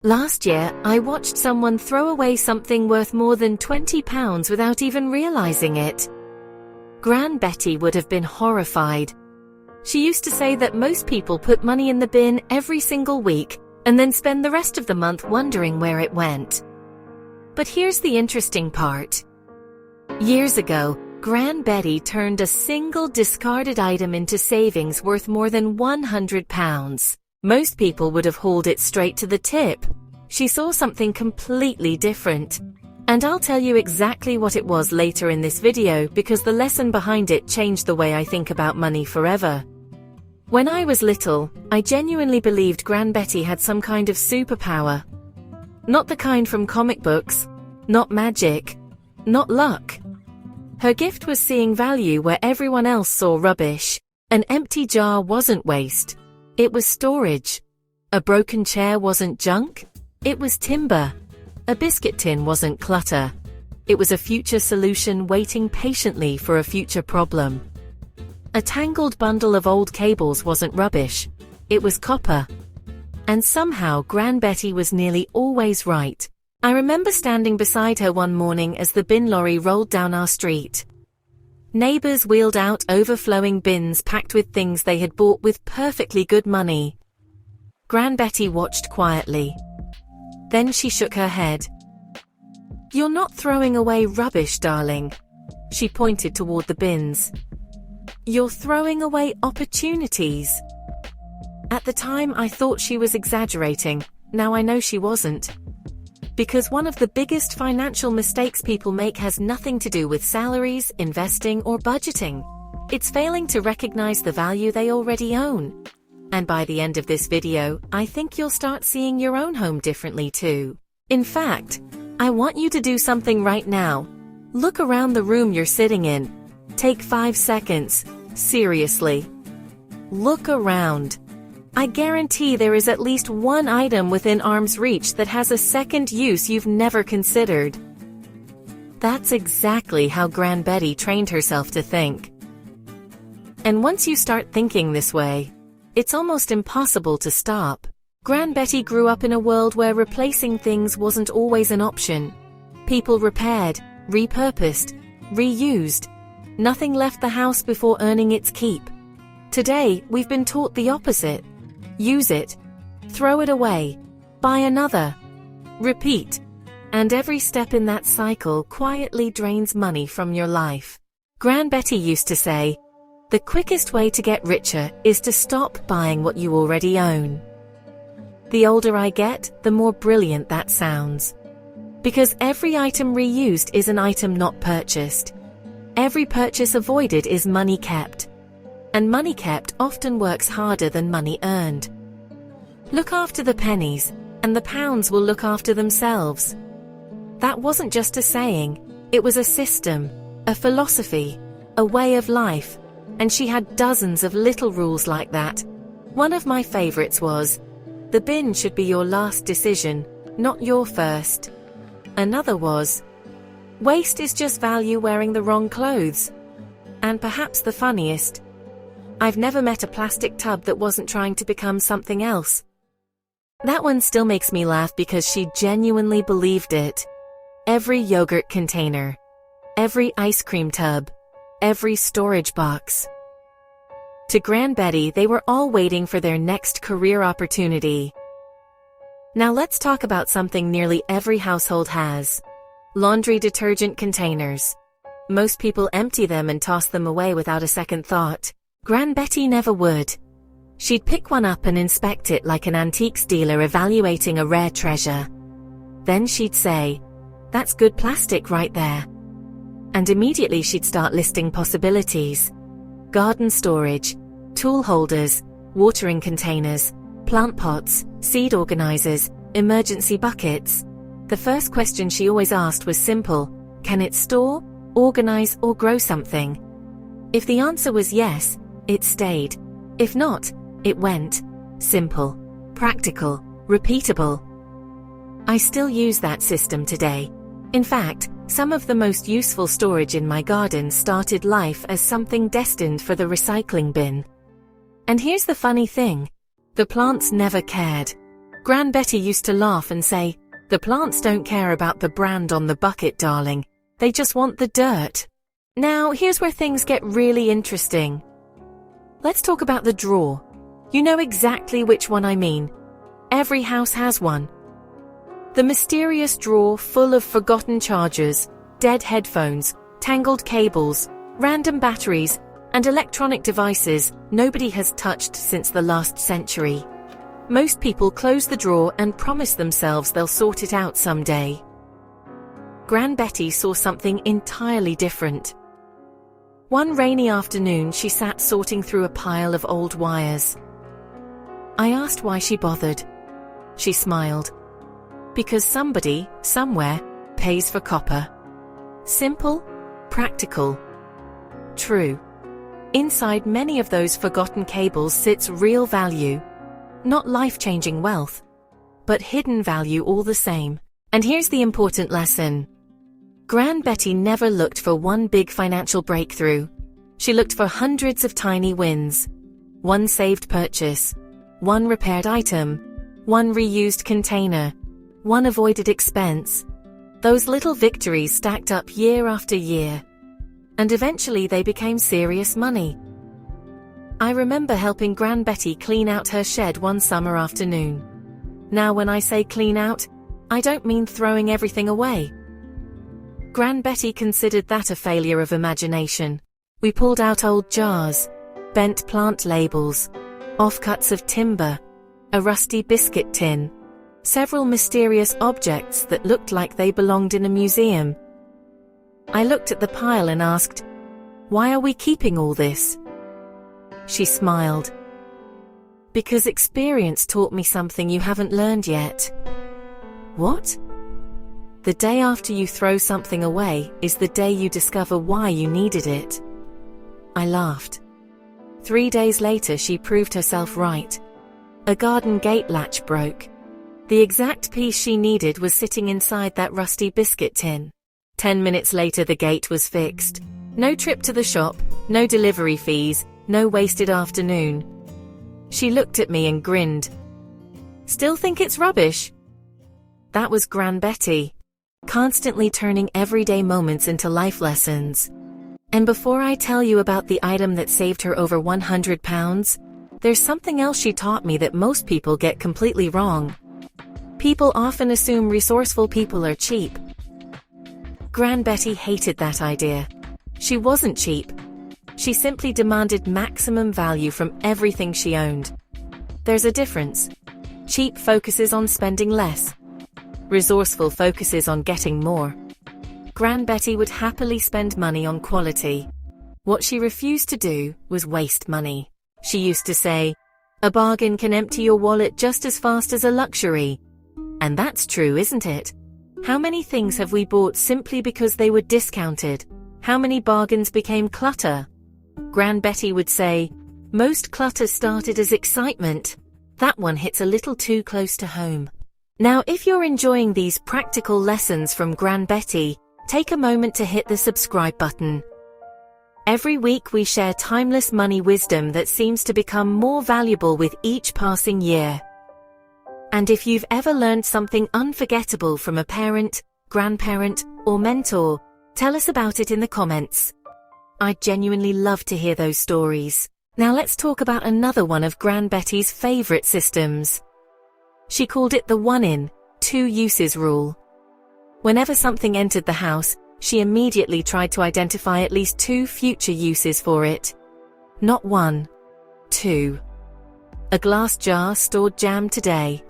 Last year, I watched someone throw away something worth more than £20 without even realizing it. Gran Betty would have been horrified. She used to say that most people put money in the bin every single week and then spend the rest of the month wondering where it went. But here's the interesting part. Years ago, Gran Betty turned a single discarded item into savings worth more than £100. Most people would have hauled it straight to the tip. She saw something completely different. And I'll tell you exactly what it was later in this video because the lesson behind it changed the way I think about money forever. When I was little, I genuinely believed Gran Betty had some kind of superpower. Not the kind from comic books, not magic, not luck. Her gift was seeing value where everyone else saw rubbish. An empty jar wasn't waste. It was storage. A broken chair wasn't junk. It was timber. A biscuit tin wasn't clutter. It was a future solution waiting patiently for a future problem. A tangled bundle of old cables wasn't rubbish. It was copper. And somehow Gran Betty was nearly always right. I remember standing beside her one morning as the bin lorry rolled down our street. Neighbors wheeled out overflowing bins packed with things they had bought with perfectly good money. Gran Betty watched quietly. Then she shook her head. "You're not throwing away rubbish, darling." She pointed toward the bins. "You're throwing away opportunities." At the time I thought she was exaggerating. Now I know she wasn't. Because one of the biggest financial mistakes people make has nothing to do with salaries, investing, or budgeting. It's failing to recognize the value they already own. And by the end of this video, I think you'll start seeing your own home differently too. In fact, I want you to do something right now. Look around the room you're sitting in. Take 5 seconds. Seriously. Look around. I guarantee there is at least one item within arm's reach that has a second use you've never considered. That's exactly how Gran Betty trained herself to think. And once you start thinking this way, it's almost impossible to stop. Gran Betty grew up in a world where replacing things wasn't always an option. People repaired, repurposed, reused. Nothing left the house before earning its keep. Today, we've been taught the opposite. Use it. Throw it away. Buy another. Repeat. And every step in that cycle quietly drains money from your life. Gran Betty used to say, "The quickest way to get richer is to stop buying what you already own." The older I get, the more brilliant that sounds. Because every item reused is an item not purchased. Every purchase avoided is money kept. And money kept often works harder than money earned. Look after the pennies, and the pounds will look after themselves. That wasn't just a saying, it was a system, a philosophy, a way of life, and she had dozens of little rules like that. One of my favorites was, the bin should be your last decision, not your first. Another was, waste is just value wearing the wrong clothes. And perhaps the funniest, I've never met a plastic tub that wasn't trying to become something else. That one still makes me laugh because she genuinely believed it. Every yogurt container, every ice cream tub, every storage box. To Gran Betty, they were all waiting for their next career opportunity. Now let's talk about something nearly every household has. Laundry detergent containers. Most people empty them and toss them away without a second thought. Gran Betty never would. She'd pick one up and inspect it like an antiques dealer evaluating a rare treasure. Then she'd say, "That's good plastic right there." And immediately she'd start listing possibilities. Garden storage, tool holders, watering containers, plant pots, seed organizers, emergency buckets. The first question she always asked was simple: can it store, organize, or grow something? If the answer was yes, it stayed. If not, it went. Simple, practical, repeatable. I still use that system today. In fact, some of the most useful storage in my garden started life as something destined for the recycling bin. And here's the funny thing. The plants never cared. Gran Betty used to laugh and say, "The plants don't care about the brand on the bucket, darling. They just want the dirt." Now, here's where things get really interesting. Let's talk about the drawer. You know exactly which one I mean. Every house has one. The mysterious drawer full of forgotten chargers, dead headphones, tangled cables, random batteries, and electronic devices nobody has touched since the last century. Most people close the drawer and promise themselves they'll sort it out someday. Gran Betty saw something entirely different. One rainy afternoon, she sat sorting through a pile of old wires. I asked why she bothered. She smiled. Because somebody, somewhere, pays for copper. Simple, practical, true. Inside many of those forgotten cables sits real value. Not life-changing wealth, but hidden value all the same. And here's the important lesson. Gran Betty never looked for one big financial breakthrough. She looked for hundreds of tiny wins. One saved purchase, one repaired item, one reused container, one avoided expense. Those little victories stacked up year after year. And eventually they became serious money. I remember helping Gran Betty clean out her shed one summer afternoon. Now when I say clean out, I don't mean throwing everything away. Gran Betty considered that a failure of imagination. We pulled out old jars, bent plant labels, offcuts of timber, a rusty biscuit tin, several mysterious objects that looked like they belonged in a museum. I looked at the pile and asked, "Why are we keeping all this?" She smiled. "Because experience taught me something you haven't learned yet." What? The day after you throw something away is the day you discover why you needed it. I laughed. 3 days later, she proved herself right. A garden gate latch broke. The exact piece she needed was sitting inside that rusty biscuit tin. 10 minutes later, the gate was fixed. No trip to the shop, no delivery fees, no wasted afternoon. She looked at me and grinned. "Still think it's rubbish?" That was Gran Betty, constantly turning everyday moments into life lessons. And before I tell you about the item that saved her over £100, there's something else she taught me that most people get completely wrong. People often assume resourceful people are cheap. Gran Betty hated that idea. She wasn't cheap. She simply demanded maximum value from everything she owned. There's a difference. Cheap focuses on spending less. Resourceful focuses on getting more. Gran Betty would happily spend money on quality. What she refused to do was waste money. She used to say, "A bargain can empty your wallet just as fast as a luxury." And that's true, isn't it? How many things have we bought simply because they were discounted? How many bargains became clutter? Gran Betty would say, "Most clutter started as excitement." That one hits a little too close to home. Now, if you're enjoying these practical lessons from Gran Betty, take a moment to hit the subscribe button. Every week we share timeless money wisdom that seems to become more valuable with each passing year. And if you've ever learned something unforgettable from a parent, grandparent, or mentor, tell us about it in the comments. I'd genuinely love to hear those stories. Now let's talk about another one of Gran Betty's favorite systems. She called it the one-in, two-uses rule. Whenever something entered the house, she immediately tried to identify at least 2 future uses for it. Not 1, 2. A glass jar stored jam today.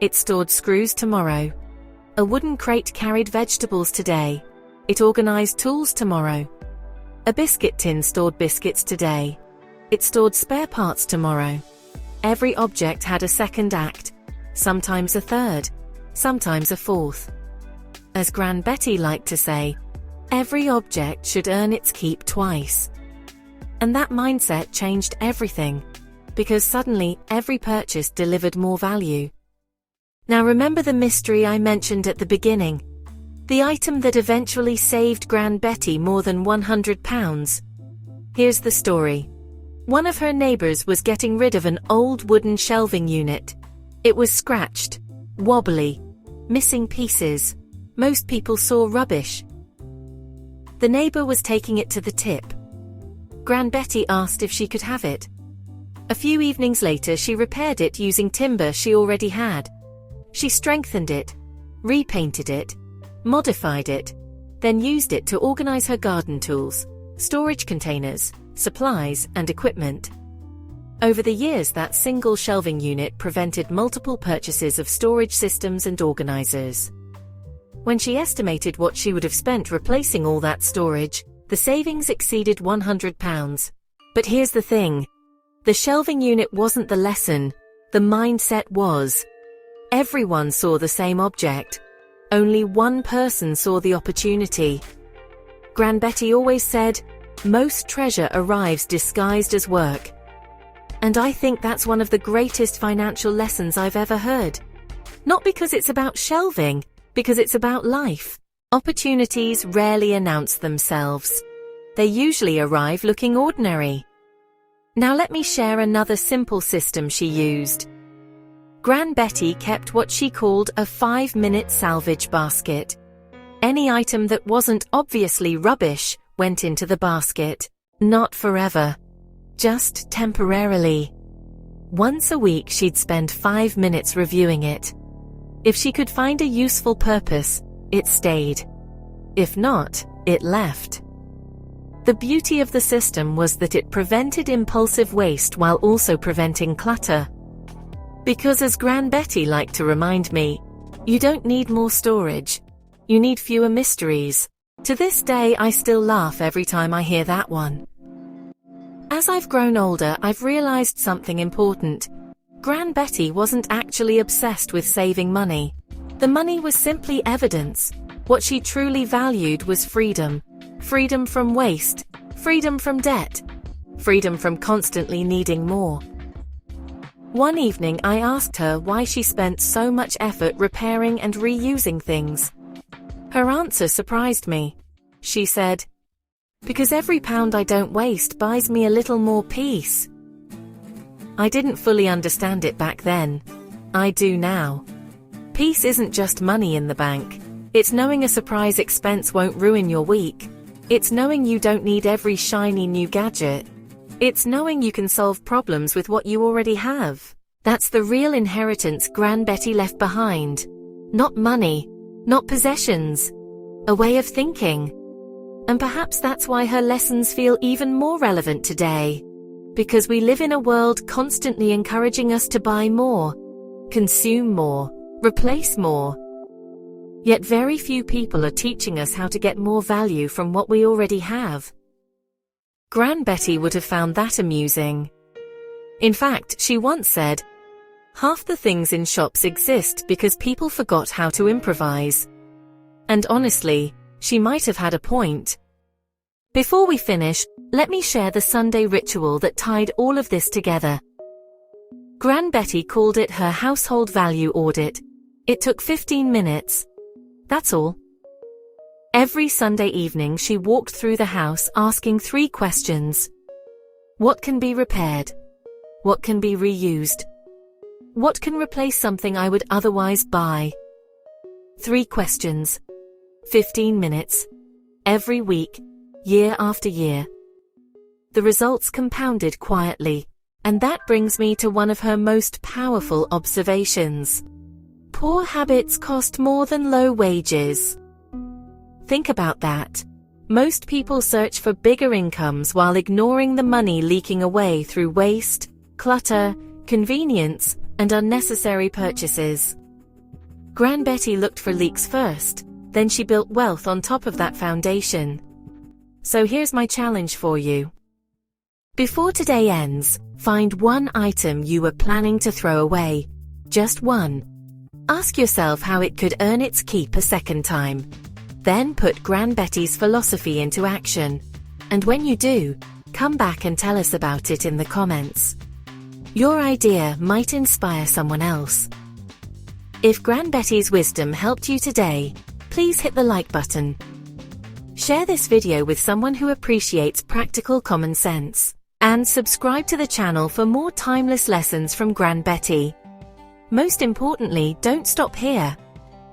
It stored screws tomorrow. A wooden crate carried vegetables today. It organized tools tomorrow. A biscuit tin stored biscuits today. It stored spare parts tomorrow. Every object had a second act, sometimes a third, sometimes a fourth. As Gran Betty liked to say, every object should earn its keep twice. And that mindset changed everything, because suddenly every purchase delivered more value. Now remember the mystery I mentioned at the beginning? The item that eventually saved Gran Betty more than £100? Here's the story. One of her neighbors was getting rid of an old wooden shelving unit. It was scratched, wobbly, missing pieces. Most people saw rubbish. The neighbor was taking it to the tip. Gran Betty asked if she could have it. A few evenings later, she repaired it using timber she already had. She strengthened it, repainted it, modified it, then used it to organize her garden tools, storage containers, supplies, and equipment. Over the years, that single shelving unit prevented multiple purchases of storage systems and organizers. When she estimated what she would have spent replacing all that storage, the savings exceeded £100. But here's the thing. The shelving unit wasn't the lesson, the mindset was. Everyone saw the same object. Only one person saw the opportunity. Gran Betty always said, "Most treasure arrives disguised as work." And I think that's one of the greatest financial lessons I've ever heard. Not because it's about shelving, because it's about life. Opportunities rarely announce themselves. They usually arrive looking ordinary. Now let me share another simple system she used. Gran Betty kept what she called a 5-minute salvage basket. Any item that wasn't obviously rubbish went into the basket. Not forever. Just temporarily. Once a week she'd spend 5 minutes reviewing it. If she could find a useful purpose, it stayed. If not, it left. The beauty of the system was that it prevented impulsive waste while also preventing clutter. Because as Gran Betty liked to remind me, you don't need more storage. You need fewer mysteries. To this day, I still laugh every time I hear that one. As I've grown older, I've realized something important. Gran Betty wasn't actually obsessed with saving money. The money was simply evidence. What she truly valued was freedom. Freedom from waste. Freedom from debt. Freedom from constantly needing more. One evening I asked her why she spent so much effort repairing and reusing things. Her answer surprised me. She said, "Because every pound I don't waste buys me a little more peace." I didn't fully understand it back then. I do now. Peace isn't just money in the bank. It's knowing a surprise expense won't ruin your week. It's knowing you don't need every shiny new gadget. It's knowing you can solve problems with what you already have. That's the real inheritance Gran Betty left behind. Not money, not possessions. A way of thinking. And perhaps that's why her lessons feel even more relevant today. Because we live in a world constantly encouraging us to buy more, consume more, replace more. Yet very few people are teaching us how to get more value from what we already have. Gran Betty would have found that amusing. In fact, she once said, "Half the things in shops exist because people forgot how to improvise." And honestly, she might have had a point. Before we finish, let me share the Sunday ritual that tied all of this together. Gran Betty called it her household value audit. It took 15 minutes. That's all. Every Sunday evening she walked through the house asking 3 questions. What can be repaired? What can be reused? What can replace something I would otherwise buy? 3 questions. 15 minutes. Every week. Year after year. The results compounded quietly, and that brings me to one of her most powerful observations. Poor habits cost more than low wages. Think about that. Most people search for bigger incomes while ignoring the money leaking away through waste, clutter, convenience, and unnecessary purchases. Gran Betty looked for leaks first, then she built wealth on top of that foundation. So here's my challenge for you. Before today ends, find one item you were planning to throw away. Just one. Ask yourself how it could earn its keep a second time. Then put Gran Betty's philosophy into action. And when you do, come back and tell us about it in the comments. Your idea might inspire someone else. If Gran Betty's wisdom helped you today, please hit the like button. Share this video with someone who appreciates practical common sense, and subscribe to the channel for more timeless lessons from Gran Betty. Most importantly, don't stop here.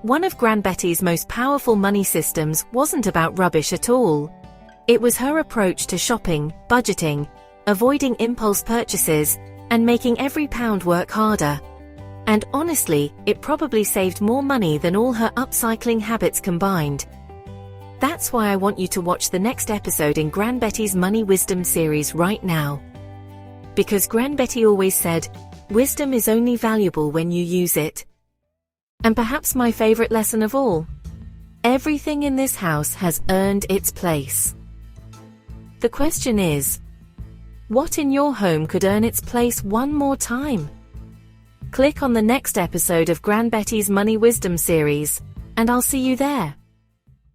One of Gran Betty's most powerful money systems wasn't about rubbish at all. It was her approach to shopping, budgeting, avoiding impulse purchases, and making every pound work harder. And honestly, it probably saved more money than all her upcycling habits combined. That's why I want you to watch the next episode in Gran Betty's Money Wisdom series right now. Because Gran Betty always said, wisdom is only valuable when you use it. And perhaps my favorite lesson of all, everything in this house has earned its place. The question is, what in your home could earn its place one more time? Click on the next episode of Gran Betty's Money Wisdom series, and I'll see you there.